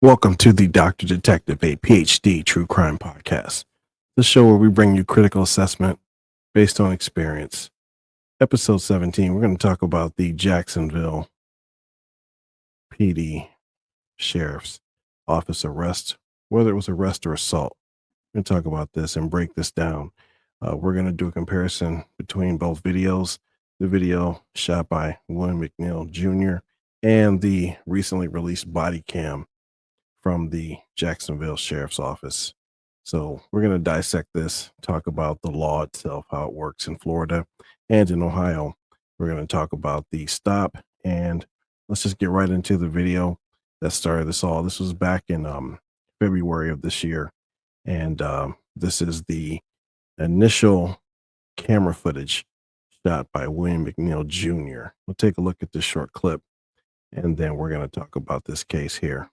Welcome to the Dr Detective, a PhD true crime podcast, the show where we bring you critical assessment based on experience. Episode 17, we're going to talk about the Jacksonville PD Sheriff's Office arrest, whether it was arrest or assault. We're going to talk about this and break this down. We're going to do a comparison between both videos, the video shot by William McNeil Jr. and the recently released body cam from the Jacksonville Sheriff's Office. So we're going to dissect this, talk about the law itself, how it works in Florida and in Ohio. We're going to talk about the stop, and let's just get right into the video that started this all. This was back in February of this year, and this is the initial camera footage shot by William McNeil Jr. We'll take a look at this short clip, and then we're going to talk about this case here.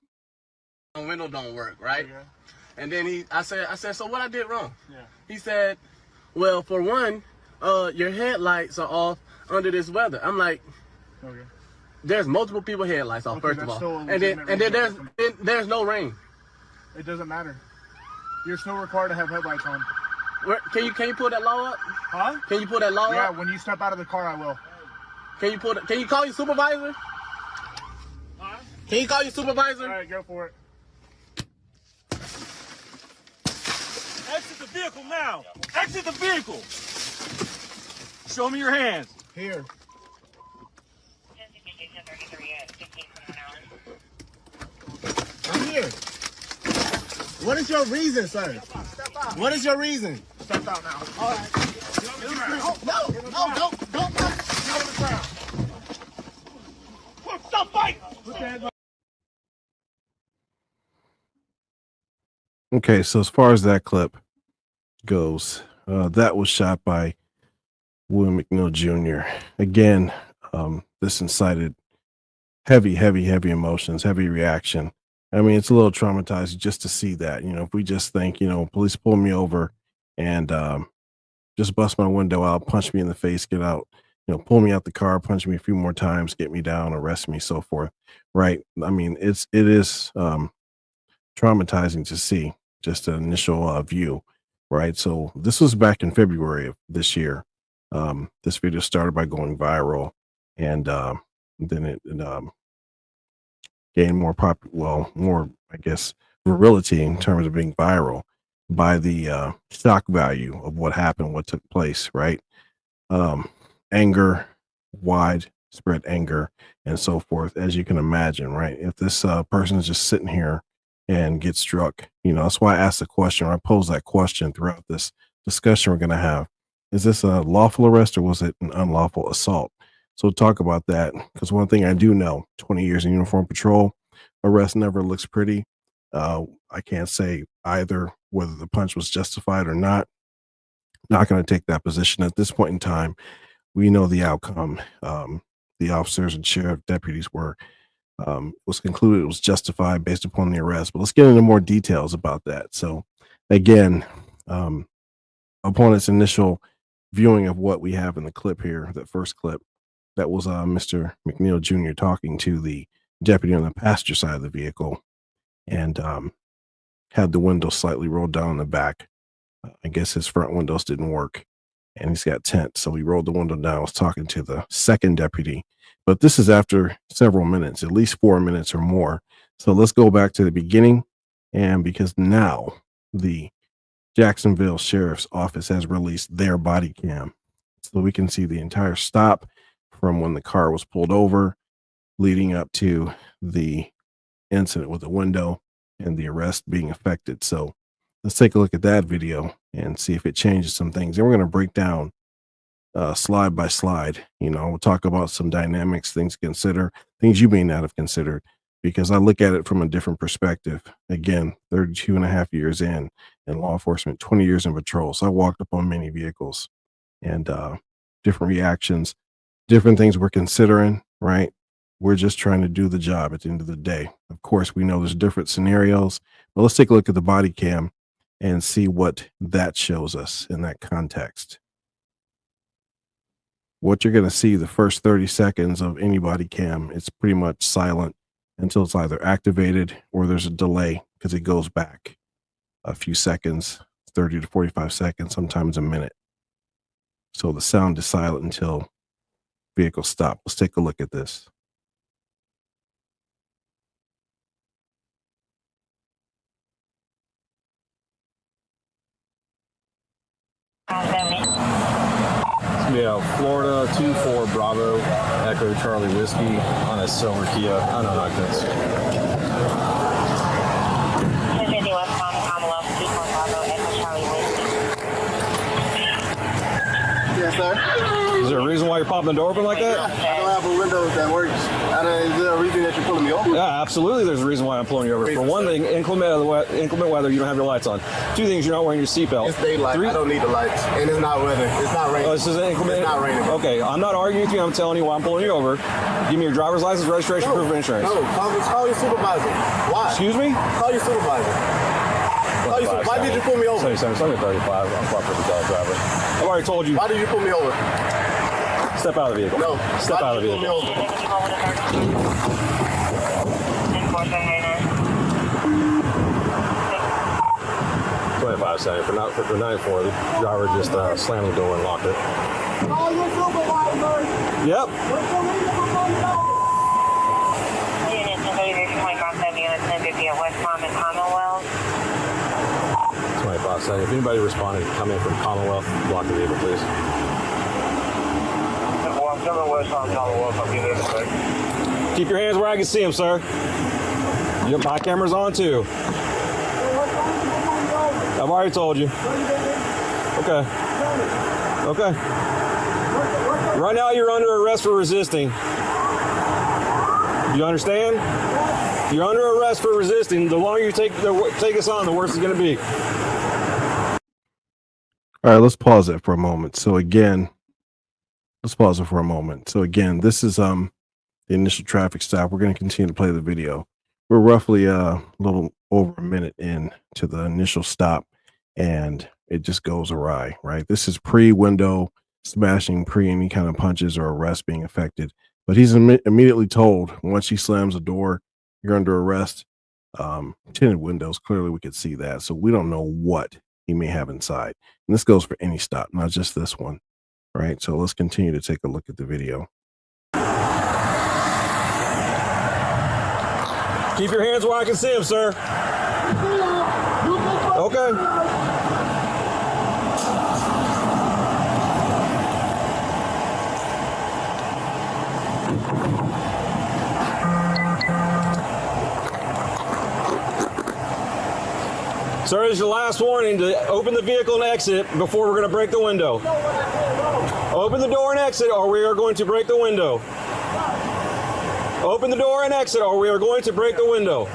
Window don't work, right? Okay. And then I said, so what I did wrong? Yeah. He said, well, for one, your headlights are off under this weather. I'm like, okay. There's multiple people headlights off, first of all. And then there's no rain. It doesn't matter. You're still required to have headlights on. Can you pull that law up? Huh? Can you pull that law up? Yeah, when you step out of the car, I will. Can you call your supervisor? Huh? Can you call your supervisor? All right, go for it. Exit the vehicle now! Exit the vehicle! Show me your hands. Here. I'm here. What is your reason, sir? Step out. What is your reason? Step out now. All right. No, don't. Stop fighting! Okay, so as far as that clip goes, that was shot by William McNeil Jr. Again, this incited heavy emotions, heavy reaction. I mean, it's a little traumatizing just to see that. You know, if we just think, police pull me over and just bust my window out, punch me in the face, get out, pull me out the car, punch me a few more times, get me down, arrest me, so forth. Right? I mean, it is traumatizing to see, just an initial view, right? So this was back in February of this year. This video started by going viral, and then it gained more I guess, virility in terms of being viral by the shock value of what happened, what took place, right? Anger, widespread anger, and so forth, as you can imagine, right? If this person is just sitting here and get struck, that's why I asked the question, or I posed that question throughout this discussion we're going to have. Is this a lawful arrest or was it an unlawful assault? So we'll talk about that, because one thing I do know, 20 years in uniform patrol, arrest never looks pretty. I can't say either whether the punch was justified or not. Not going to take that position at this point in time. We know the outcome. The officers and sheriff deputies was concluded it was justified based upon the arrest. But let's get into more details about that. So again, upon its initial viewing of what we have in the clip here, that first clip, that was Mr. McNeil Jr. talking to the deputy on the passenger side of the vehicle, and had the window slightly rolled down in the back. I guess his front windows didn't work, and he's got tint, so he rolled the window down. Was talking to the second deputy, but this is after several minutes, at least 4 minutes or more. So let's go back to the beginning, and because now the Jacksonville Sheriff's Office has released their body cam, so we can see the entire stop from when the car was pulled over, leading up to the incident with the window and the arrest being effected. So let's take a look at that video and see if it changes some things. Then we're going to break down slide by slide. We'll talk about some dynamics, things to consider, things you may not have considered, because I look at it from a different perspective. Again, 32 and a half years in law enforcement, 20 years in patrol. So I walked up on many vehicles, and different reactions, different things we're considering, right? We're just trying to do the job at the end of the day. Of course, we know there's different scenarios, but let's take a look at the body cam and see what that shows us in that context. What you're going to see the first 30 seconds of any body cam, it's pretty much silent. until it's either activated or there's a delay because it goes back a few seconds, 30 to 45 seconds, sometimes a minute. So the sound is silent until vehicle stop. Let's take a look at this. Yeah, Florida 24 Bravo Echo Charlie Whiskey on a silver Kia. I don't know occupants. 250 westbound Commonwealth 24 Bravo Echo Charlie Whiskey. Yes, sir. Is there a reason why you're popping the door open like that? I don't have a window that works. Is there a reason that you're pulling me over? Yeah, absolutely. There's a reason why I'm pulling you over. For one thing, inclement weather, you don't have your lights on. Two things, you're not wearing your seatbelt. It's daylight. I don't need the lights. And it's not weather. It's not raining. Oh, this is inclement. It's not raining. Okay, I'm not arguing with you. I'm telling you why I'm pulling you over. Give me your driver's license, registration, proof of insurance. No, call your supervisor. Why? Excuse me? Call your supervisor. Why did you pull me over? 77, 35. I'm proper driver. I've already told you. Why did you pull me over? Step out of the vehicle. No. Step out of the vehicle. 25 for 94. The driver just slammed the door and locked it. Call your supervisor. Yep. What's the reason for pulling me over? Unit 1033 unit 1050 at West Palm and Commonwealth. 25 seconds. If anybody responded, come in from Commonwealth, block the vehicle, please. I'm coming West Palm, Commonwealth. I'll be there in a second. Keep your hands where I can see them, sir. Yep, my camera's on too. I've already told you. Okay. Okay. Right now you're under arrest for resisting. You understand? You're under arrest for resisting. The longer you take us on, the worse it's going to be. All right, let's pause it for a moment. So again, this is the initial traffic stop. We're going to continue to play the video. We're roughly a little over a minute in to the initial stop, and it just goes awry, right? This is pre-window smashing, pre any kind of punches or arrest being affected. But he's immediately told, once he slams the door, you're under arrest. Tinted windows, clearly we could see that. So we don't know what he may have inside. And this goes for any stop, not just this one, right? So let's continue to take a look at the video. Keep your hands where I can see them, sir. Okay. Sir, this is your last warning to open the vehicle and exit before we're going to break the window. Open the door and exit, or we are going to break the window. Open the door and exit, or we are going to break the window.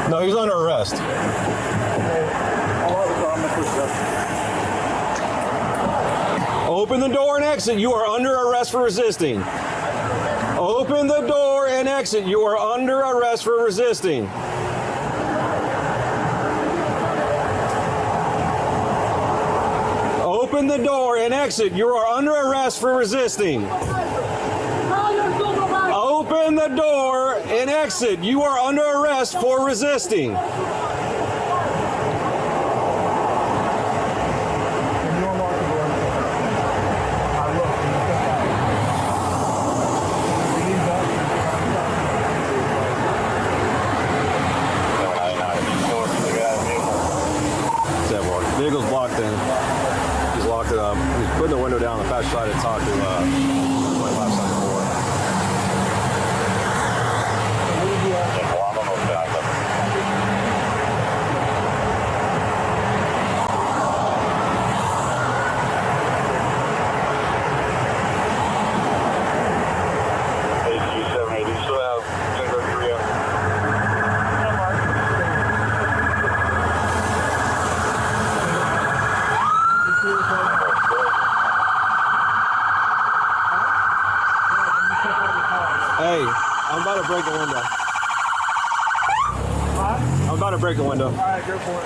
No, he's under arrest. Open the door and exit. You are under arrest for resisting. Open the door and exit. You are under arrest for resisting. Open the door and exit. You are under arrest for resisting. Open the door and exit. You are under arrest for resisting. Vehicle's blocked in. He's locked it up. He's putting the window down on the passenger side to talk to 2574. Hey, I'm about to break the window. I'm about to break the window. All right, go for it.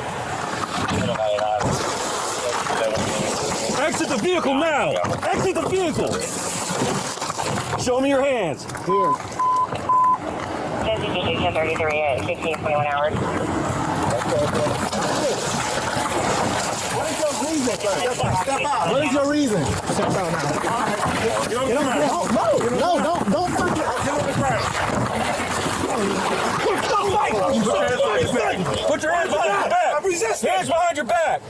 Exit the vehicle now! Exit the vehicle! Show me your hands. Here. 1033 at 1521 hours. What is your reason, sir? Step out. What is your reason? Step out now. No, don't touch it. Get on the ground. Put your hands behind your back. I'm resisting. Hands behind your back.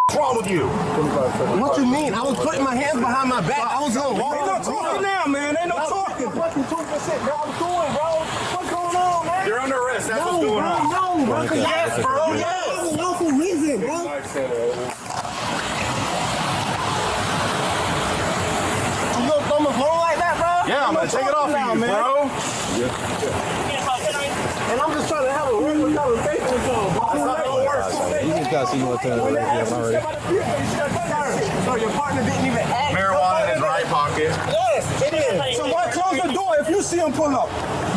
What's wrong with you? What you mean? I was putting my hands behind my back. I was going to walk. Ain't no talking now, man. Ain't no talking. Fucking 2%, bro. I was doing, bro. What's going on, man? You're under arrest. That's what's going on. No, bro. Yes, bro. Yes. That's a lawful reason, bro. You gonna throw my phone like that, bro? Yeah, I'm gonna take it off of you, bro. And I'm just trying to have a regular conversation with y'all, bro. That's not gonna work. You just gotta see more time if you haven't already. So your partner didn't even ask. Marijuana in his right pocket. Yes, it is. So why close the door if you see him pull up?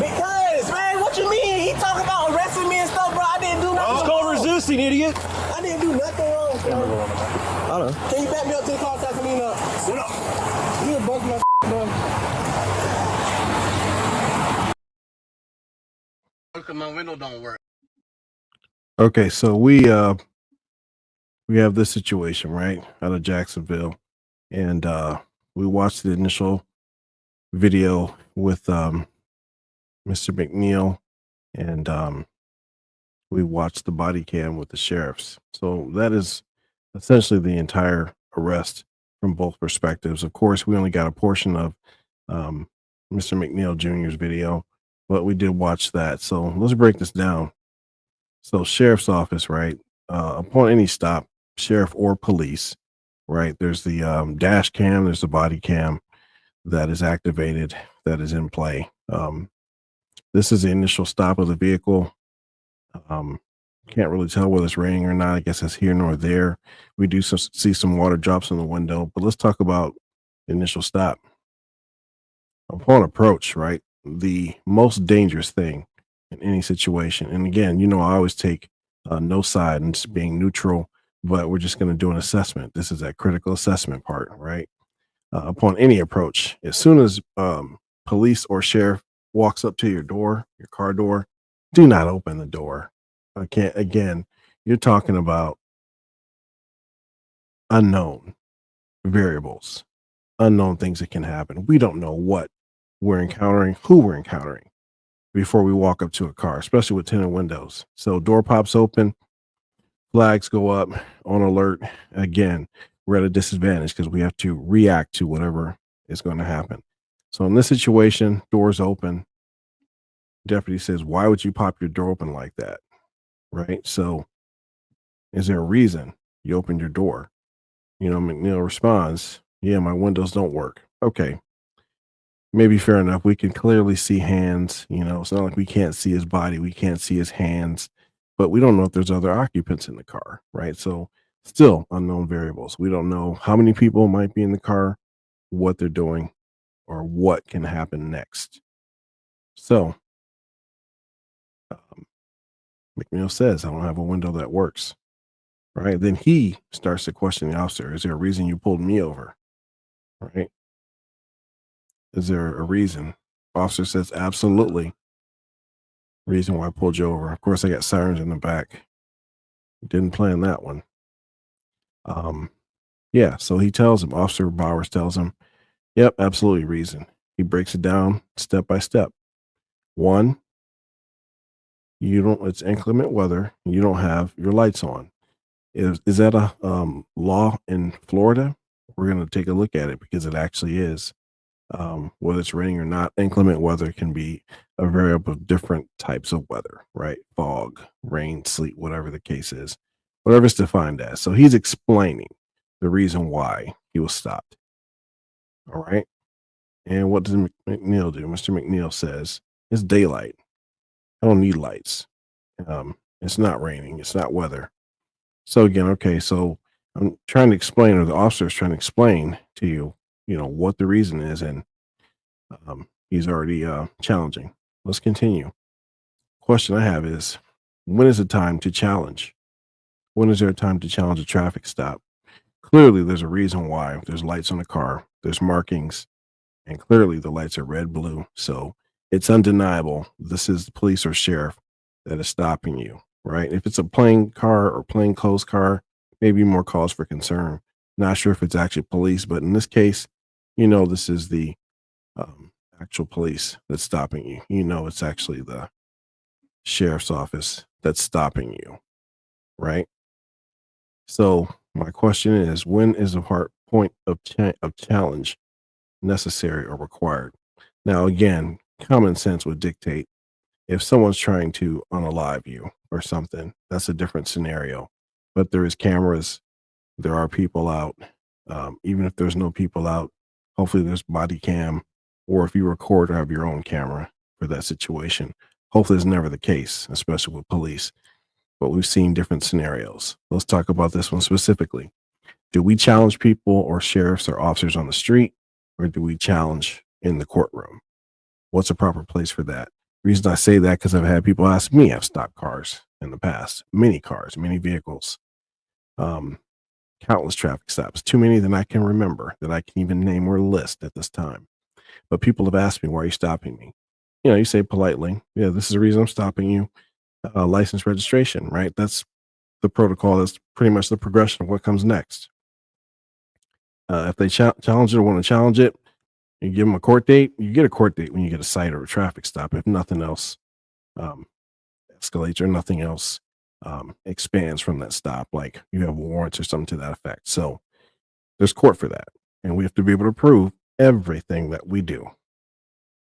Because, man, what you mean? He talking about arresting me and stuff, bro. I didn't do nothing. It's called resisting, idiot. I didn't do nothing wrong, bro. I don't know. Can you back me up to the car so I can mean up? What up? You done bugged my bro. Because my window don't work. Okay, so we have this situation right out of Jacksonville, and we watched the initial video with Mr. McNeil, and we watched the body cam with the sheriffs. So that is essentially the entire arrest from both perspectives. Of course, we only got a portion of Mr. McNeil Jr.'s video, but we did watch that. So let's break this down. So sheriff's office, right? Upon any stop, sheriff or police, right? There's the dash cam, there's the body cam that is activated, that is in play. This is the initial stop of the vehicle. Can't really tell whether it's raining or not. I guess it's here nor there. We do see some water drops in the window, but let's talk about the initial stop. Upon approach, right? The most dangerous thing in any situation. And again, you know, I always take no side and just being neutral, but we're just going to do an assessment. This is that critical assessment part, right? Upon any approach, as soon as police or sheriff walks up to your door, your car door, do not open the door. Again, you're talking about unknown variables, unknown things that can happen. We don't know what we're encountering, who we're encountering before we walk up to a car, especially with tinted windows. So door pops open, flags go up, on alert. Again, we're at a disadvantage because we have to react to whatever is going to happen. So in this situation, doors open. Deputy says, why would you pop your door open like that? Right? So is there a reason you opened your door? You know, McNeil responds, yeah, my windows don't work. Okay. Maybe fair enough. We can clearly see hands. You know, it's not like we can't see his body. We can't see his hands, but we don't know if there's other occupants in the car, right? So still unknown variables. We don't know how many people might be in the car, what they're doing, or what can happen next. So McNeil says, I don't have a window that works, right? Then he starts to question the officer. Is there a reason you pulled me over, right? Is there a reason? Officer says, absolutely. Reason why I pulled you over. Of course, I got sirens in the back. Didn't plan that one. Yeah, so he tells him, Officer Bowers tells him, yep, absolutely reason. He breaks it down step by step. One, it's inclement weather. You don't have your lights on. Is that a law in Florida? We're going to take a look at it because it actually is. Whether it's raining or not, inclement weather can be a variable of different types of weather, right? Fog, rain, sleet, whatever the case is, whatever it's defined as. So he's explaining the reason why he was stopped. All right. And what does McNeil do? Mr. McNeil says, it's daylight. I don't need lights. It's not raining. It's not weather. So again, okay, so I'm trying to explain, or the officer is trying to explain to you, you know, what the reason is, and he's already challenging. Let's continue. Question I have is, when is it time to challenge? When is there a time to challenge a traffic stop? Clearly, there's a reason why. There's lights on the car, there's markings, and clearly the lights are red, blue. So it's undeniable. This is the police or sheriff that is stopping you, right? If it's a plain car or plain clothes car, maybe more cause for concern. Not sure if it's actually police, but in this case, this is the actual police that's stopping you. It's actually the sheriff's office that's stopping you, right? So my question is, when is a point of challenge necessary or required? Now, again, common sense would dictate if someone's trying to unalive you or something, that's a different scenario. But there is cameras, there are people out. Even if there's no people out, hopefully there's body cam, or if you record or have your own camera for that situation. Hopefully it's never the case, especially with police. But we've seen different scenarios. Let's talk about this one specifically. Do we challenge people or sheriffs or officers on the street, or do we challenge in the courtroom? What's a proper place for that? The reason I say that because I've had people ask me. I've stopped cars in the past, many cars, many vehicles, countless traffic stops, too many that I can remember, that I can even name or list at this time. But people have asked me, why are you stopping me? You say politely, yeah, this is the reason I'm stopping you. License registration, right? That's the protocol. That's pretty much the progression of what comes next. If they challenge it or want to challenge it, you give them a court date. You get a court date when you get a cite or a traffic stop. If nothing else escalates or nothing else expands from that stop, like you have warrants or something to that effect. So there's court for that. And we have to be able to prove everything that we do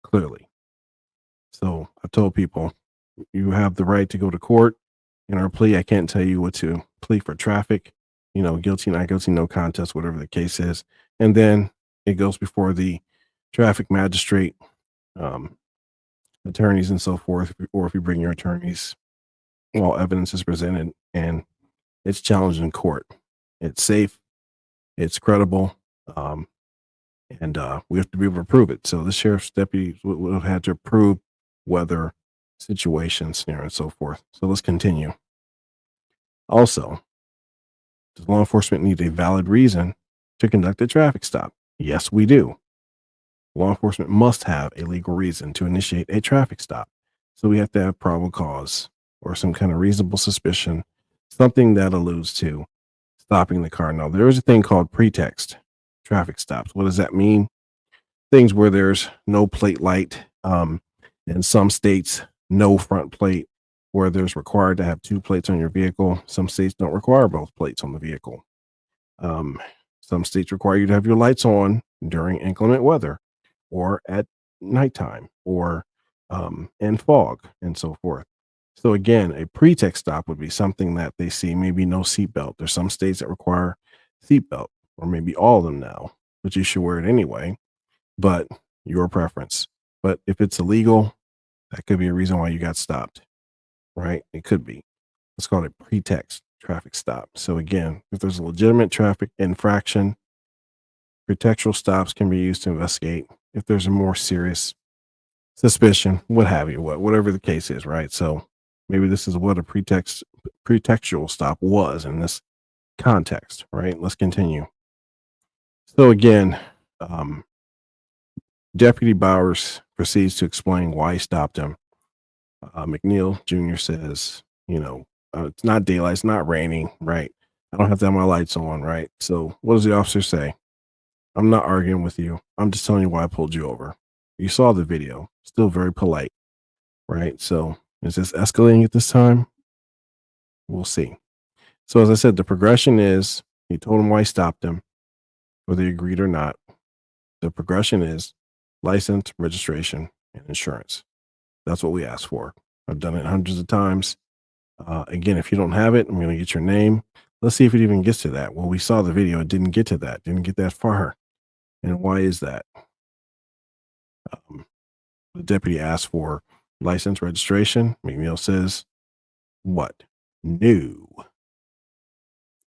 clearly. So I've told people, you have the right to go to court. In our plea, I can't tell you what to plead for traffic, guilty, not guilty, no contest, whatever the case is. And then it goes before the traffic magistrate, attorneys and so forth, or if you bring your attorneys, all evidence is presented and it's challenged in court. It's safe, it's credible, and we have to be able to prove it. So the sheriff's deputy would have had to prove whether situation, scenario, and so forth. So let's continue. Also, does law enforcement need a valid reason to conduct a traffic stop? Yes, we do. Law enforcement must have a legal reason to initiate a traffic stop. So we have to have probable cause or some kind of reasonable suspicion, something that alludes to stopping the car. Now, there is a thing called pretext traffic stops. What does that mean? Things where there's no plate light, in some states, no front plate, where there's required to have 2 plates on your vehicle. Some states don't require both plates on the vehicle. Some states require you to have your lights on during inclement weather or at nighttime or in fog and so forth. So again, a pretext stop would be something that they see, maybe no seatbelt. There's some states that require seatbelt, or maybe all of them now, but you should wear it anyway, but your preference. But if it's illegal, that could be a reason why you got stopped, right? It could be. It's called a pretext traffic stop. So again, if there's a legitimate traffic infraction, pretextual stops can be used to investigate if there's a more serious suspicion, what have you, whatever the case is, right? So maybe this is what a pretextual stop was in this context, right? Let's continue. So again, Deputy Bowers proceeds to explain why he stopped him. McNeil Jr. says, it's not daylight, it's not raining, right? I don't have to have my lights on, right? So what does the officer say? I'm not arguing with you. I'm just telling you why I pulled you over. You saw the video, still very polite, right? So is this escalating at this time? We'll see. So as I said, the progression is, he told him why he stopped him, whether he agreed or not. The progression is license, registration, and insurance. That's what we ask for. I've done it hundreds of times. Again, if you don't have it, I'm going to get your name. Let's see if it even gets to that. Well, we saw the video. It didn't get to that. Didn't get that far. And why is that? The deputy asked for license, registration. McNeil says, what? No.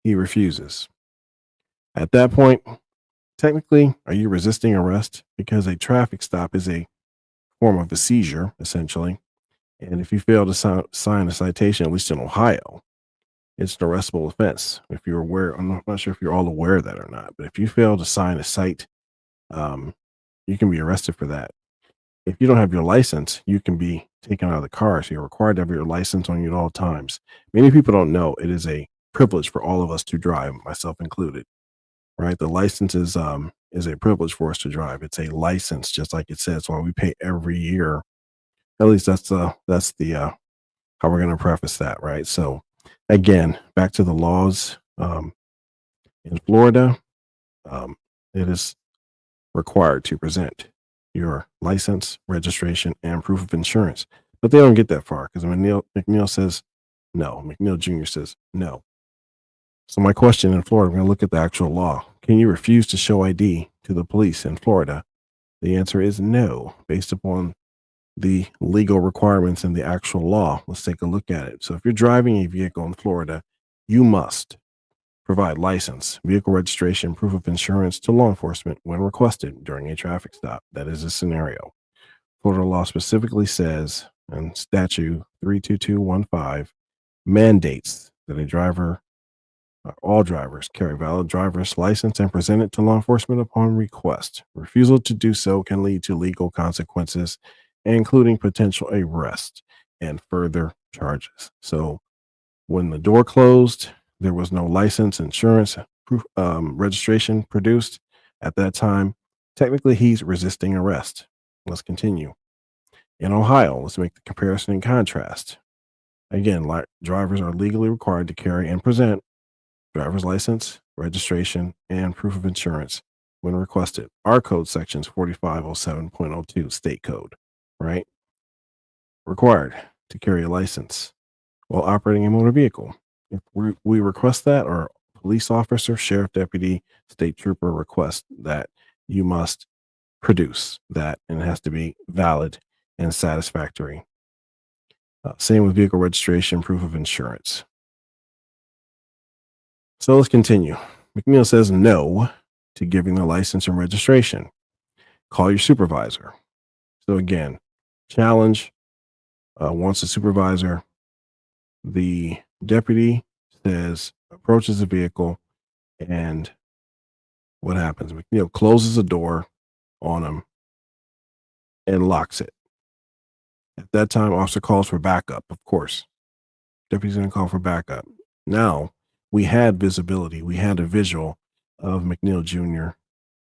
He refuses. At that point, technically, are you resisting arrest? Because a traffic stop is a form of a seizure, essentially. And if you fail to sign a citation, at least in Ohio, it's an arrestable offense. If you're aware, I'm not sure if you're all aware of that or not, but if you fail to sign a cite, you can be arrested for that. If you don't have your license, you can be taken out of the car. So you're required to have your license on you at all times. Many people don't know it is a privilege for all of us to drive, myself included. Right? The license is a privilege for us to drive. It's a license, just like it says. Why we pay every year. At least that's the how we're going to preface that, right? So, again, back to the laws. In Florida, it is required to present your license, registration, and proof of insurance. But they don't get that far because McNeil says no. McNeil Jr. says no. So my question in Florida, we're going to look at the actual law. Can you refuse to show ID to the police in Florida? The answer is no, based upon the legal requirements in the actual law. Let's take a look at it. So if you're driving a vehicle in Florida, you must provide license, vehicle registration, proof of insurance to law enforcement when requested during a traffic stop. That is a scenario. Florida law specifically says, and statute 32215 mandates that all drivers carry valid driver's license and present it to law enforcement upon request. Refusal to do so can lead to legal consequences, including potential arrest and further charges. So when the door closed, there was no license, insurance, proof, registration produced at that time. Technically, he's resisting arrest. Let's continue. In Ohio, let's make the comparison and contrast. Again, drivers are legally required to carry and present driver's license, registration, and proof of insurance when requested. Our code sections 4507.02 state code, right? Required to carry a license while operating a motor vehicle. If we request that, or police officer, sheriff, deputy, state trooper request that, you must produce that, and it has to be valid and satisfactory. Same with vehicle registration, proof of insurance. So let's continue. McNeil says no to giving the license and registration. Call your supervisor. So again, challenge wants a supervisor. The deputy says, approaches the vehicle, and what happens? McNeil closes the door on him and locks it. At that time, officer calls for backup, of course. Deputy's going to call for backup. Now, we had visibility. We had a visual of McNeil Jr.,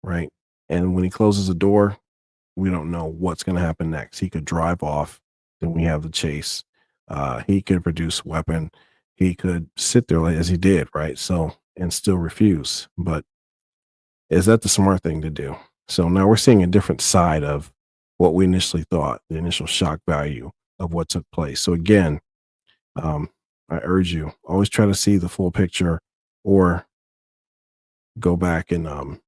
right? And when he closes the door, we don't know what's going to happen next. He could drive off. Then we have the chase. He could produce weapon. He could sit there as he did, right? So, and still refuse. But is that the smart thing to do? So now we're seeing a different side of what we initially thought, the initial shock value of what took place. So again, I urge you, always try to see the full picture, or go back and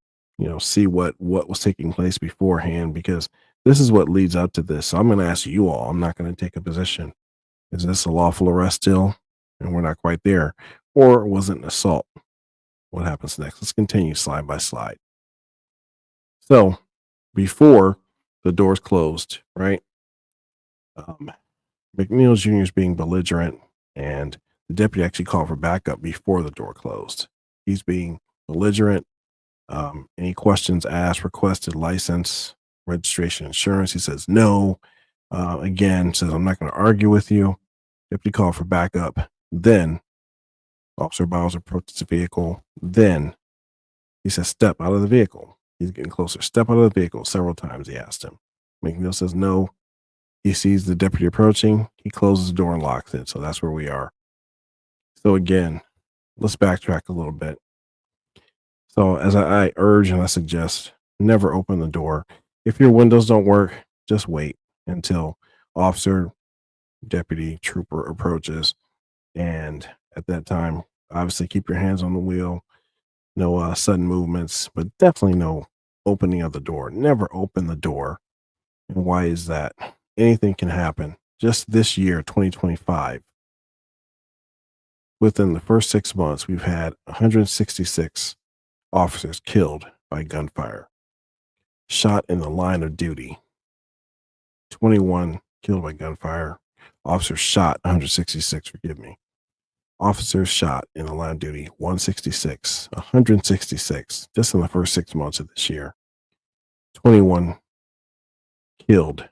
see what was taking place beforehand, because this is what leads up to this. So I'm going to ask you all, I'm not going to take a position. Is this a lawful arrest still? And we're not quite there. Or was it an assault? What happens next? Let's continue slide by slide. So before the doors closed, right? McNeil Jr. is being belligerent, and the deputy actually called for backup before the door closed. He's being belligerent. Any questions asked, requested license, registration, insurance. He says no. Again, says, I'm not going to argue with you. Deputy called for backup. Then Officer Biles approaches the vehicle. Then he says, step out of the vehicle. He's getting closer. Step out of the vehicle. Several times he asked him. McNeil says no. He sees the deputy approaching. He closes the door and locks it. So that's where we are. So again, let's backtrack a little bit. So as I urge and I suggest, never open the door. If your windows don't work, just wait until officer, deputy, trooper approaches. And at that time, obviously keep your hands on the wheel. No sudden movements, but definitely no opening of the door. Never open the door. And why is that? Anything can happen. Just this year, 2025, within the first 6 months, we've had 166 officers killed by gunfire, shot in the line of duty, 21 killed by gunfire, officers shot, 166, forgive me. Officers shot in the line of duty, 166, just in the first 6 months of this year. 21 killed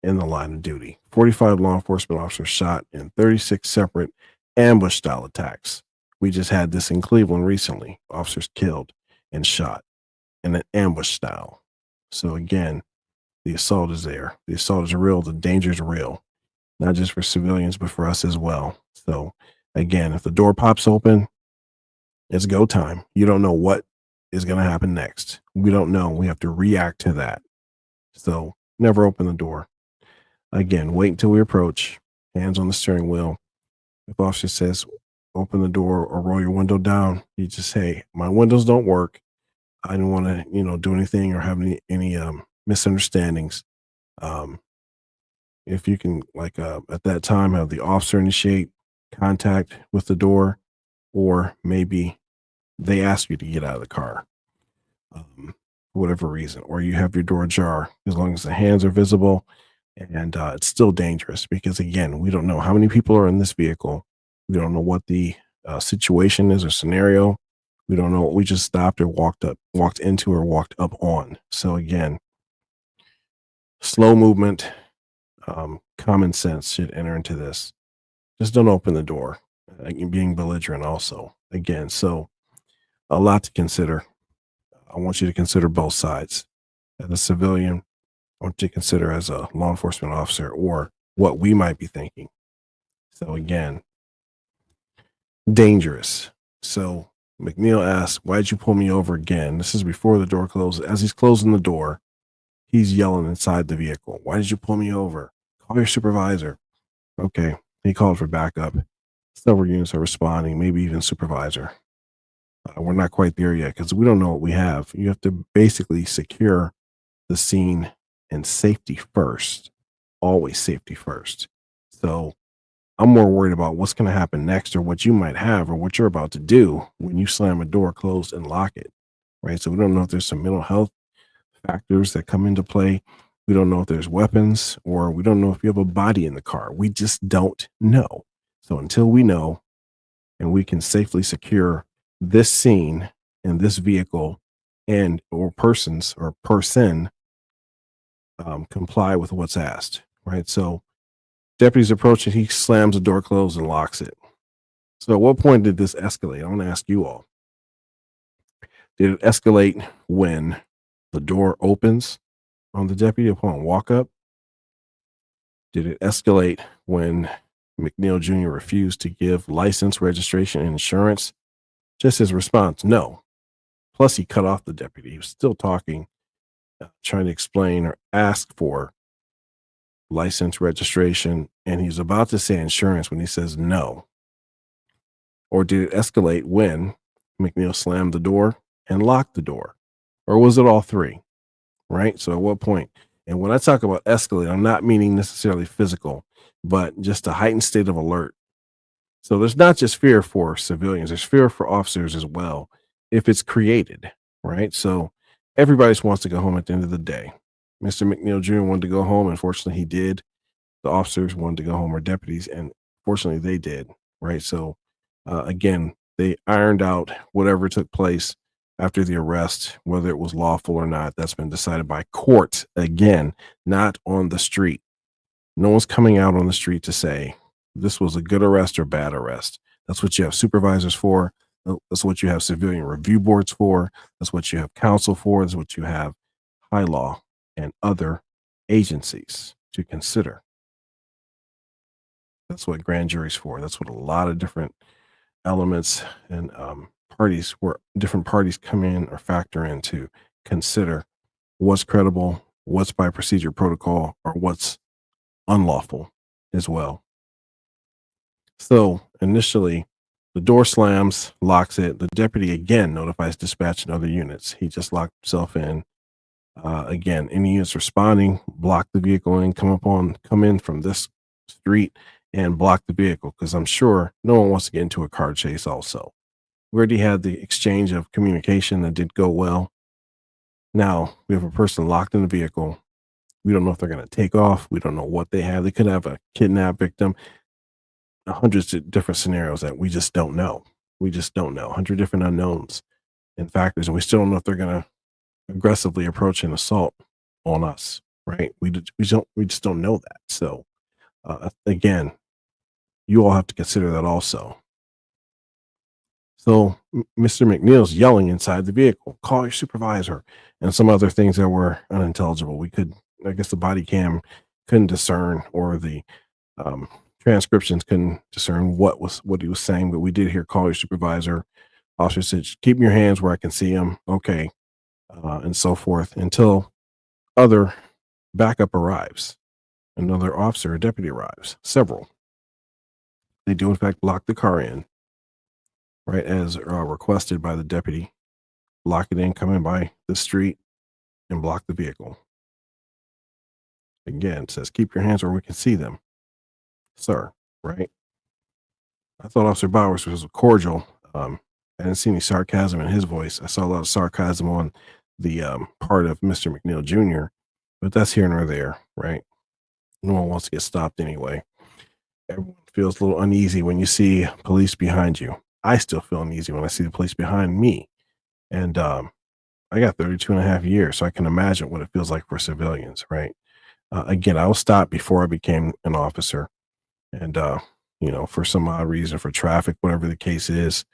in the line of duty. 45 law enforcement officers shot in 36 separate ambush style attacks. We just had this in Cleveland recently. Officers killed and shot in an ambush style. So again, the assault is there. The assault is real. The danger is real, not just for civilians, but for us as well. So again, if the door pops open, it's go time. You don't know what is going to happen next. We don't know. We have to react to that. So never open the door. Again, wait until we approach, hands on the steering wheel. If officer says, open the door or roll your window down, you just say, my windows don't work. I didn't want to, do anything or have any misunderstandings. If you can, at that time, have the officer initiate contact with the door, or maybe they ask you to get out of the car, for whatever reason, or you have your door ajar, as long as the hands are visible. And it's still dangerous because, again, we don't know how many people are in this vehicle. We don't know what the situation is or scenario. We don't know what we just stopped or walked into or walked up on. So again, slow movement, common sense should enter into this. Just don't open the door. Being belligerent also. Again, so a lot to consider. I want you to consider both sides. As a civilian, I want you to consider as a law enforcement officer, or what we might be thinking. So again, dangerous. So McNeil asks, why'd you pull me over again? This is before the door closes. As he's closing the door, he's yelling inside the vehicle. Why did you pull me over? Call your supervisor. Okay. He called for backup. Several units are responding, maybe even supervisor. We're not quite there yet because we don't know what we have. You have to basically secure the scene, and safety first, always safety first. So I'm more worried about what's going to happen next, or what you might have, or what you're about to do when you slam a door closed and lock it, right? So we don't know if there's some mental health factors that come into play. We don't know if there's weapons, or we don't know if you have a body in the car. We just don't know. So until we know, and we can safely secure this scene and this vehicle and or persons or person, comply with what's asked, right? So deputies approach it, he slams the door closed and locks it. So at what point did this escalate? I want to ask you all. Did it escalate when the door opens on the deputy upon walk up? Did it escalate when McNeil Jr. refused to give license, registration, and insurance? Just his response, no. Plus he cut off the deputy. He was still talking, trying to explain or ask for license, registration, and he's about to say insurance when he says no. Or did it escalate when McNeil slammed the door and locked the door? Or was it all three? Right? So at what point? And when I talk about escalate, I'm not meaning necessarily physical, but just a heightened state of alert. So there's not just fear for civilians, there's fear for officers as well, if it's created, right? So everybody just wants to go home at the end of the day. Mr. McNeil Jr. wanted to go home. Unfortunately, he did. The officers wanted to go home, or deputies, and fortunately they did, right? So again, they ironed out whatever took place after the arrest, whether it was lawful or not. That's been decided by court, again, not on the street. No one's coming out on the street to say this was a good arrest or bad arrest. That's what you have supervisors for. That's what you have civilian review boards for. That's what you have counsel for. That's what you have high law and other agencies to consider. That's what grand jury's for. That's what a lot of different elements and parties, where different parties come in or factor in to consider what's credible, what's by procedure protocol, or what's unlawful as well. So initially, the door slams, locks it. The deputy again notifies dispatch and other units. He just locked himself in. Again, any units responding, block the vehicle and come in from this street and block the vehicle, because I'm sure no one wants to get into a car chase also. We already had the exchange of communication that did go well. Now we have a person locked in the vehicle. We don't know if they're going to take off. We don't know what they have. They could have a kidnapped victim. hundreds of different scenarios that we just don't know. We just don't know. 100 different unknowns and factors, and we still don't know if they're going to aggressively approach an assault on us, right? We just don't know that. So again, you all have to consider that also. So Mr. McNeil's yelling inside the vehicle, call your supervisor, and some other things that were unintelligible. I guess the body cam couldn't discern, or the transcriptions couldn't discern what he was saying, but we did hear call your supervisor. Officer said, keep your hands where I can see them. Okay. And so forth, until other backup arrives. Another officer or deputy arrives, several. They do in fact lock the car in, right, as requested by the deputy. Lock it in, come in by the street, and block the vehicle. Again, it says, keep your hands where we can see them, sir, right? I thought Officer Bowers was cordial. I didn't see any sarcasm in his voice. I saw a lot of sarcasm on the part of Mr. McNeil Jr., but that's here nor there, right? No one wants to get stopped anyway. Everyone feels a little uneasy when you see police behind you. I still feel uneasy when I see the police behind me. And I got 32 and a half years, so I can imagine what it feels like for civilians, right? Again, I was stopped before I became an officer. And, for some odd reason, for traffic, whatever the case is,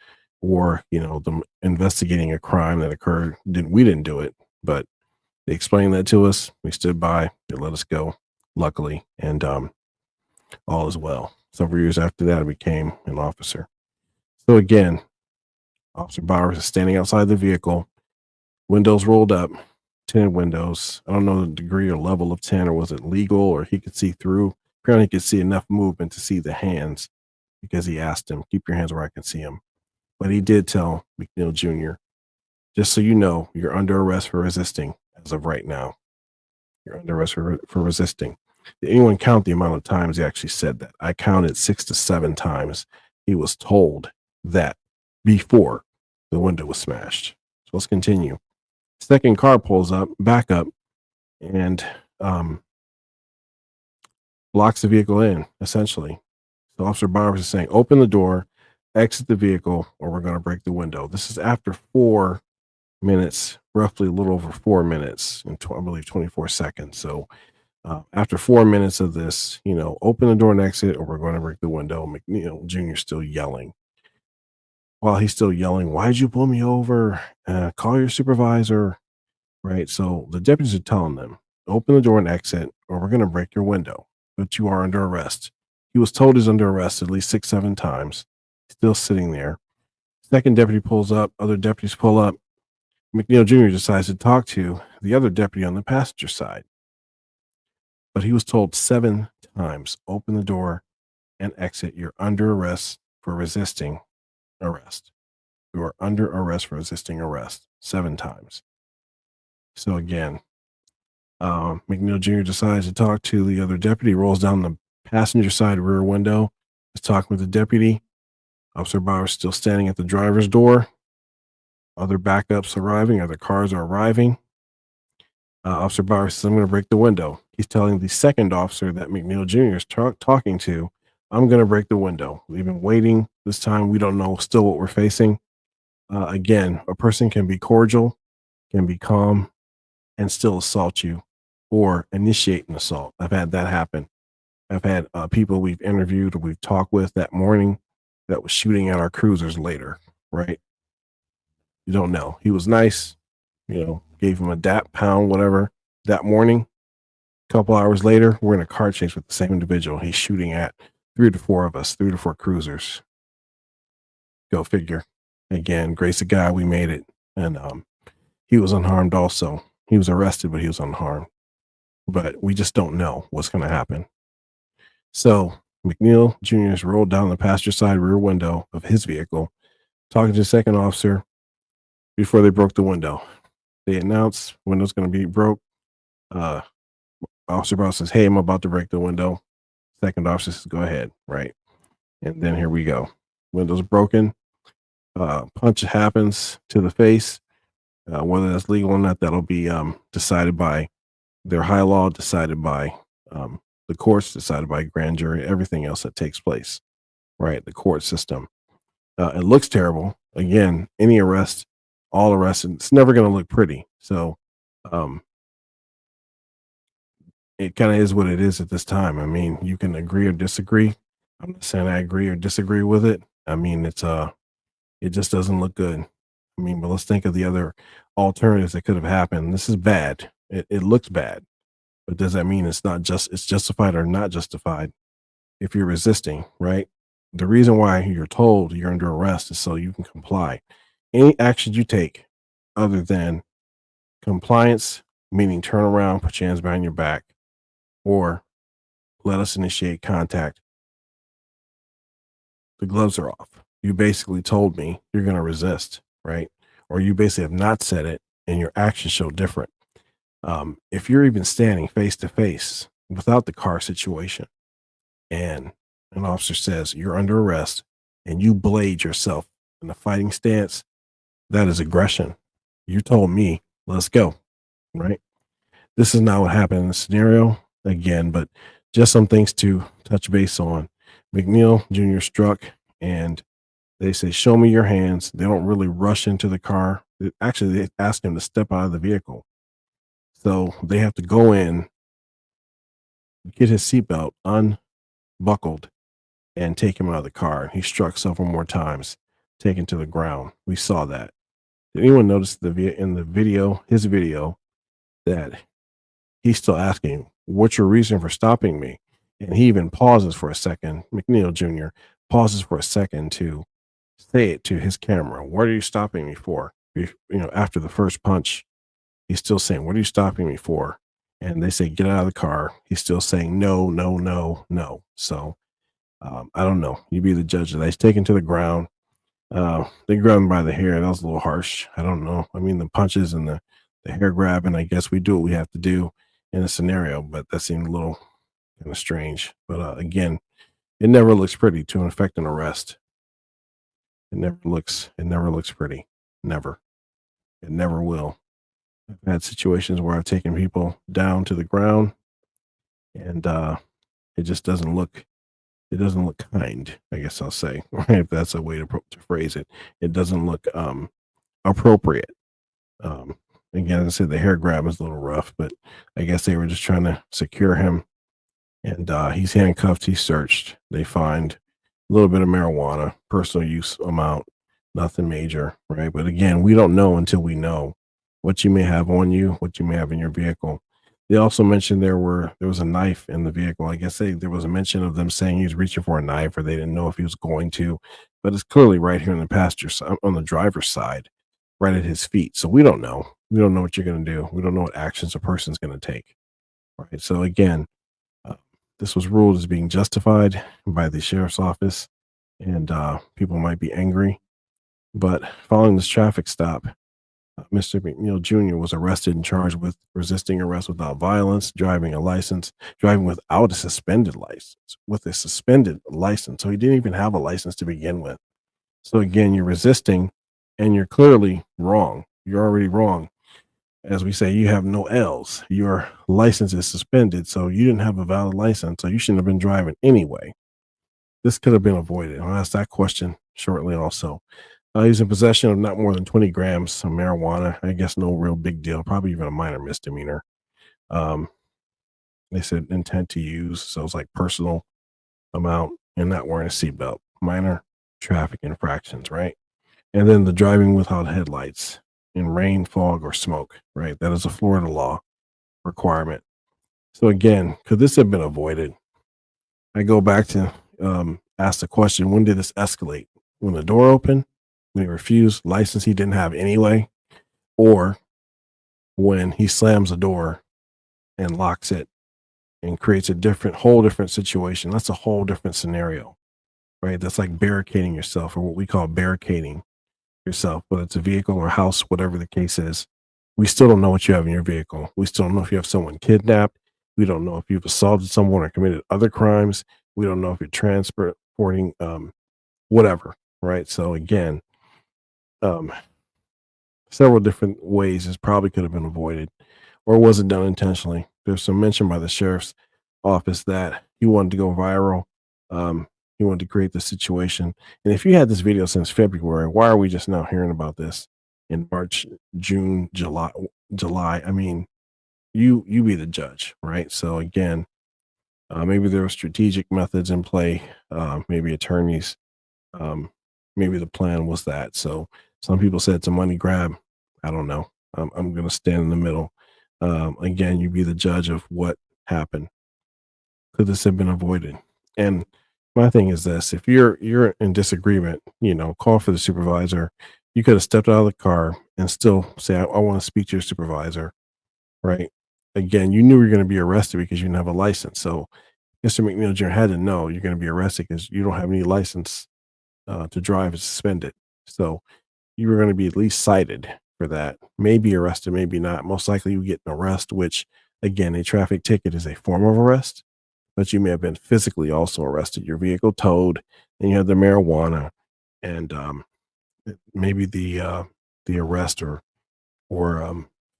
or, them investigating a crime that occurred. We didn't do it, but they explained that to us. We stood by, they let us go, luckily, and all is well. Several years after that, I became an officer. So again, Officer Bowers is standing outside the vehicle, windows rolled up, tinted windows. I don't know the degree or level of tint, or was it legal, or he could see through. Apparently he could see enough movement to see the hands, because he asked him, keep your hands where I can see them. But he did tell McNeil Jr., just so you know, you're under arrest for resisting as of right now. You're under arrest for resisting. Did anyone count the amount of times he actually said that? I counted 6 to 7 times he was told that before the window was smashed. So let's continue. Second car pulls up, back up, and blocks the vehicle in, essentially. So Officer Bowers is saying, open the door, exit the vehicle, or we're going to break the window. This is after 4 minutes, roughly a little over 4 minutes, and I believe 24 seconds. So after 4 minutes of this, open the door and exit, or we're going to break the window. McNeil Jr. still yelling. While he's still yelling, why'd you pull me over? Call your supervisor, right? So the deputies are telling them, open the door and exit, or we're going to break your window, but you are under arrest. He was told he's under arrest at least 6, 7 times, still sitting there. Second deputy pulls up, other deputies pull up. McNeil Jr. decides to talk to the other deputy on the passenger side. But he was told 7 times, open the door and exit. You're under arrest for resisting arrest. You are under arrest for resisting arrest 7 times. So again, McNeil Jr. decides to talk to the other deputy, rolls down the passenger side rear window, is talking with the deputy. Officer Bowers still standing at the driver's door. Other backups arriving, other cars are arriving. Officer Bowers says, I'm going to break the window. He's telling the second officer that McNeil Jr. is talking to, I'm going to break the window. We've been waiting this time. We don't know still what we're facing. Again, a person can be cordial, can be calm, and still assault you or initiate an assault. I've had that happen. I've had people we've interviewed or we've talked with that morning that was shooting at our cruisers later, right? You don't know. He was nice, gave him a dap, pound, whatever, that morning. A couple hours later, we're in a car chase with the same individual. He's shooting at 3 to 4 of us, 3 to 4 cruisers. Go figure. Again, grace of God, we made it. And he was unharmed also. He was arrested, but he was unharmed. But we just don't know what's going to happen. So McNeil Jr. rolled down the passenger side rear window of his vehicle, talking to the second officer before they broke the window. They announced window's going to be broke. Officer Brown says, hey, I'm about to break the window. Second officer says, go ahead, right? And then here we go. Window's broken. Punch happens to the face. Whether that's legal or not, that'll be decided by their high law, decided by the courts, decided by grand jury, everything else that takes place. right? The court system. It looks terrible. Again, any arrest, all arrests, it's never going to look pretty. So um, it kind of is what it is at this time. I mean, you can agree or disagree. I'm not saying I agree or disagree with it. I mean, it just doesn't look good. I mean, but let's think of the other alternatives that could have happened. This is bad. It looks bad, but does that mean it's justified or not justified? If you're resisting, right? The reason why you're told you're under arrest is so you can comply. Any action you take other than compliance, meaning turn around, put your hands behind your back, or let us initiate contact, the gloves are off. You basically told me you're going to resist, right? Or you basically have not said it and your actions show different. If you're even standing face to face without the car situation and an officer says you're under arrest and you blade yourself in a fighting stance, that is aggression. You told me, let's go, right? This is not what happened in the scenario again, but just some things to touch base on. McNeil Jr. struck and they say, show me your hands. They don't really rush into the car. Actually, they ask him to step out of the vehicle. So they have to go in, get his seatbelt unbuckled, and take him out of the car. He struck several more times, taken to the ground. We saw that. Did anyone notice in the video, his video, that he's still asking, what's your reason for stopping me? And he even pauses for a second. McNeil Jr. pauses for a second to say it to his camera. What are you stopping me for? After the first punch, he's still saying, what are you stopping me for? And they say, get out of the car. He's still saying, no, no, no, no. So I don't know. You be the judge of that. He's taken to the ground. They grabbed him by the hair. That was a little harsh. I don't know. I mean, the punches and the hair grabbing, I guess we do what we have to do in a scenario, but that seemed a little kind of strange. But again, it never looks pretty to effect an arrest. It never looks pretty. Never. It never will. I've had situations where I've taken people down to the ground and it just doesn't look kind, I guess I'll say, if that's a way to phrase it. It doesn't look appropriate. Again, as I said, the hair grab is a little rough, but I guess they were just trying to secure him. And he's handcuffed, he's searched. They find a little bit of marijuana, personal use amount, nothing major, right? But again, we don't know until we know what you may have on you, what you may have in your vehicle. They also mentioned there was a knife in the vehicle. I guess there was a mention of them saying he was reaching for a knife, or they didn't know if he was going to, but it's clearly right here on the passenger side, on the driver's side, right at his feet. So we don't know. We don't know what you're going to do. We don't know what actions a person's going to take. Right. So again, this was ruled as being justified by the sheriff's office, and people might be angry. But following this traffic stop, Mr. McNeil Jr. was arrested and charged with resisting arrest without violence, driving without a suspended license, So he didn't even have a license to begin with. So again, you're resisting and you're clearly wrong. You're already wrong. As we say, you have no L's. Your license is suspended, so you didn't have a valid license, so you shouldn't have been driving anyway. This could have been avoided. I'll ask that question shortly also. He's in possession of not more than 20 grams of marijuana. I guess no real big deal, probably even a minor misdemeanor. They said intent to use, so it's like personal amount, and not wearing a seatbelt. Minor traffic infractions, right? And then the driving without headlights in rain, fog, or smoke, right? That is a Florida law requirement. So again, could this have been avoided? I go back to ask the question, when did this escalate? When the door opened? When he refused license he didn't have anyway? Or when he slams the door and locks it and creates a whole different situation? That's a whole different scenario, right? That's like barricading yourself, or what we call barricading yourself, whether it's a vehicle or house, whatever the case is. We still don't know what you have in your vehicle. We still don't know if you have someone kidnapped. We don't know if you've assaulted someone or committed other crimes. We don't know if you're transporting whatever, right? So again, several different ways this probably could have been avoided, or was it done intentionally? There's some mention by the sheriff's office that he wanted to go viral. He wanted to create this situation. And if you had this video since February, why are we just now hearing about this in March, June, July? I mean, you be the judge, right? So again, maybe there were strategic methods in play, maybe attorneys, maybe the plan was that. So some people said it's a money grab. I don't know. I'm going to stand in the middle. Again, you be the judge of what happened. Could this have been avoided? And my thing is this: if you're in disagreement, call for the supervisor. You could have stepped out of the car and still say, I want to speak to your supervisor, right? Again, you knew you were going to be arrested because you didn't have a license. So Mr. McNeil Jr. had to know you're going to be arrested because you don't have any license to drive is suspended. So you were going to be at least cited for that. Maybe arrested, maybe not. Most likely you get an arrest, which again, a traffic ticket is a form of arrest, but you may have been physically also arrested. Your vehicle towed, and you have the marijuana, and maybe the arrest or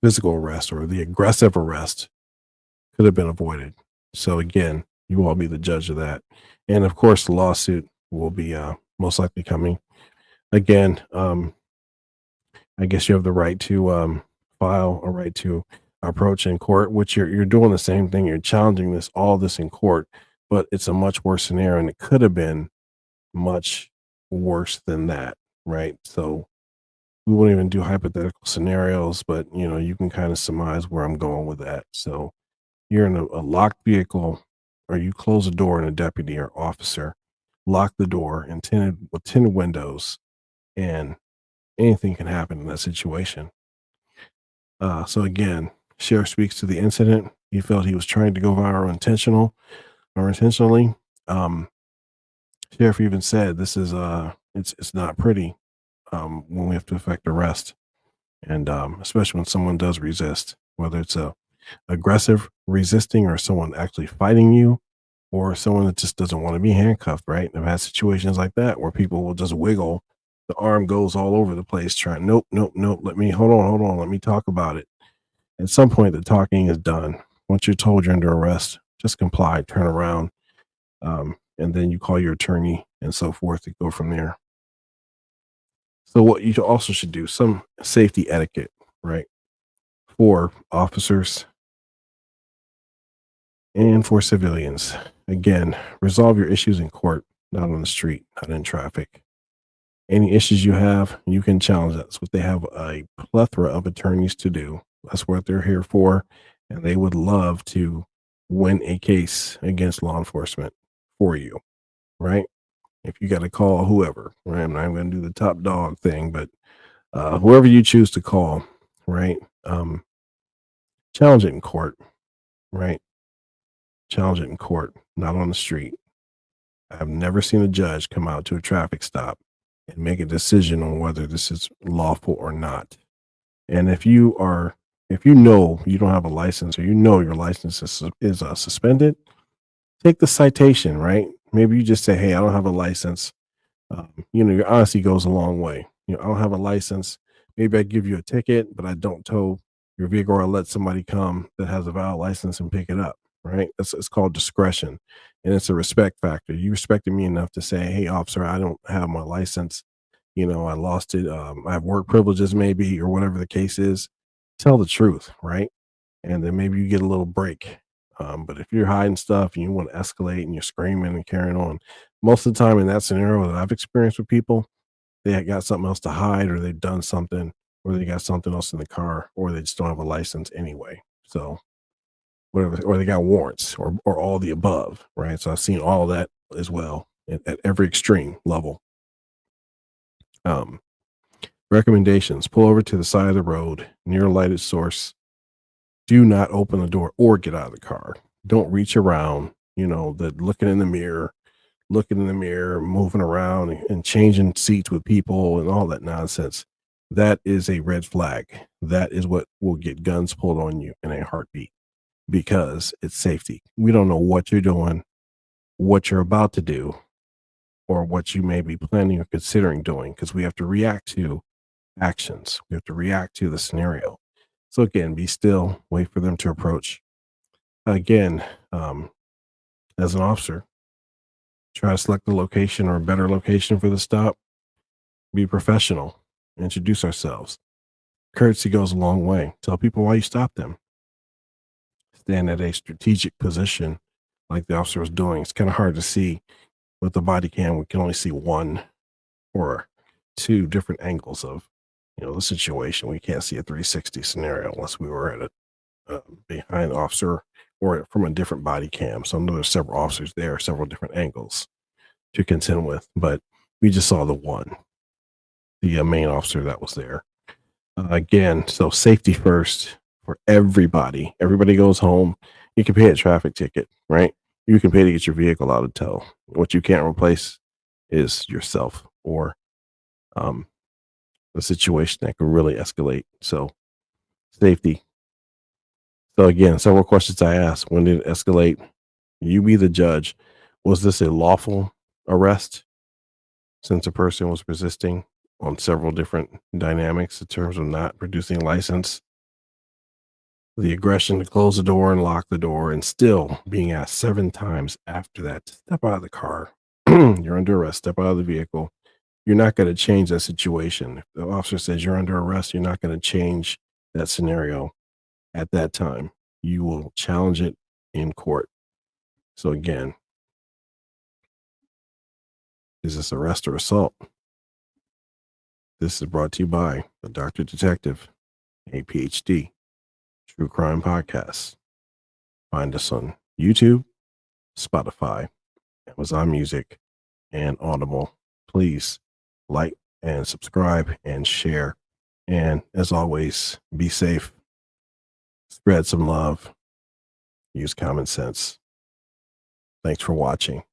physical arrest or the aggressive arrest could have been avoided. So again, you all be the judge of that. And of course, the lawsuit will be most likely coming. Again, I guess you have the right to file a right to approach in court, which you're doing the same thing. You're challenging all this in court, but it's a much worse scenario, and it could have been much worse than that, right? So we won't even do hypothetical scenarios, but you can kind of surmise where I'm going with that. So you're in a locked vehicle, or you close the door and a deputy or officer lock the door and tinted windows, and anything can happen in that situation. So again, sheriff speaks to the incident. He felt he was trying to go viral intentionally. Sheriff even said this is it's not pretty when we have to effect arrest, and especially when someone does resist, whether it's a aggressive resisting or someone actually fighting you, or someone that just doesn't want to be handcuffed, right? I've had situations like that where people will just wiggle, the arm goes all over the place trying, nope, hold on, let me talk about it. At some point, the talking is done. Once you're told you're under arrest, just comply, turn around, and then you call your attorney and so forth to go from there. So what you also should do, some safety etiquette, right? For officers and for civilians. Again, resolve your issues in court, not on the street, not in traffic. Any issues you have, you can challenge that. That's what they have a plethora of attorneys to do. That's what they're here for. And they would love to win a case against law enforcement for you, right? If you got to call whoever, right? I'm not going to do the top dog thing, but whoever you choose to call, right? Challenge it in court, right? Challenge it in court, not on the street. I've never seen a judge come out to a traffic stop and make a decision on whether this is lawful or not. And if you know you don't have a license, or your license is suspended, take the citation, right? Maybe you just say, hey, I don't have a license. Your honesty goes a long way. I don't have a license. Maybe I give you a ticket, but I don't tow your vehicle, or I let somebody come that has a valid license and pick it up, right? It's called discretion, and it's a respect factor. You respected me enough to say, hey, officer, I don't have my license. I lost it. I have work privileges maybe, or whatever the case is. Tell the truth, right? And then maybe you get a little break. But if you're hiding stuff and you want to escalate and you're screaming and carrying on, most of the time in that scenario that I've experienced with people, they got something else to hide, or they've done something, or they got something else in the car, or they just don't have a license anyway. So whatever, or they got warrants, or all the above, right? So I've seen all that as well at every extreme level. Recommendations: pull over to the side of the road near a lighted source. Do not open the door or get out of the car. Don't reach around, looking in the mirror, moving around and changing seats with people and all that nonsense. That is a red flag. That is what will get guns pulled on you in a heartbeat, because it's safety. We don't know what you're doing, what you're about to do, or what you may be planning or considering doing, because we have to react to actions. We have to react to the scenario. So again, be still, wait for them to approach. Again, as an officer, Try to select the location or a better location for the stop. Be professional. Introduce ourselves. Courtesy goes a long way. Tell people why you stopped them. Stand at a strategic position like the officer was doing. It's kind of hard to see with the body cam. We can only see one or two different angles of, the situation. We can't see a 360 scenario unless we were at a behind the officer or from a different body cam. So I know there's several officers there, several different angles to contend with, but we just saw the one, the main officer that was there. Again, so safety first for everybody. Everybody goes home. You can pay a traffic ticket, right? You can pay to get your vehicle out of tow. What you can't replace is yourself or the situation that can really escalate. So safety. So again, several questions I asked. When did it escalate? You be the judge. Was this a lawful arrest since a person was resisting on several different dynamics in terms of not producing a license? The aggression to close the door and lock the door, and still being asked 7 times after that to step out of the car. You're under arrest. Step out of the vehicle. You're not going to change that situation. If the officer says you're under arrest, you're not going to change that scenario at that time. You will challenge it in court. So again, is this arrest or assault? This is brought to you by the Dr Detective, a PhD, True Crime Podcast. Find us on YouTube, Spotify, Amazon Music, and Audible. Please like and subscribe and share. And as always, be safe, spread some love, use common sense. Thanks for watching.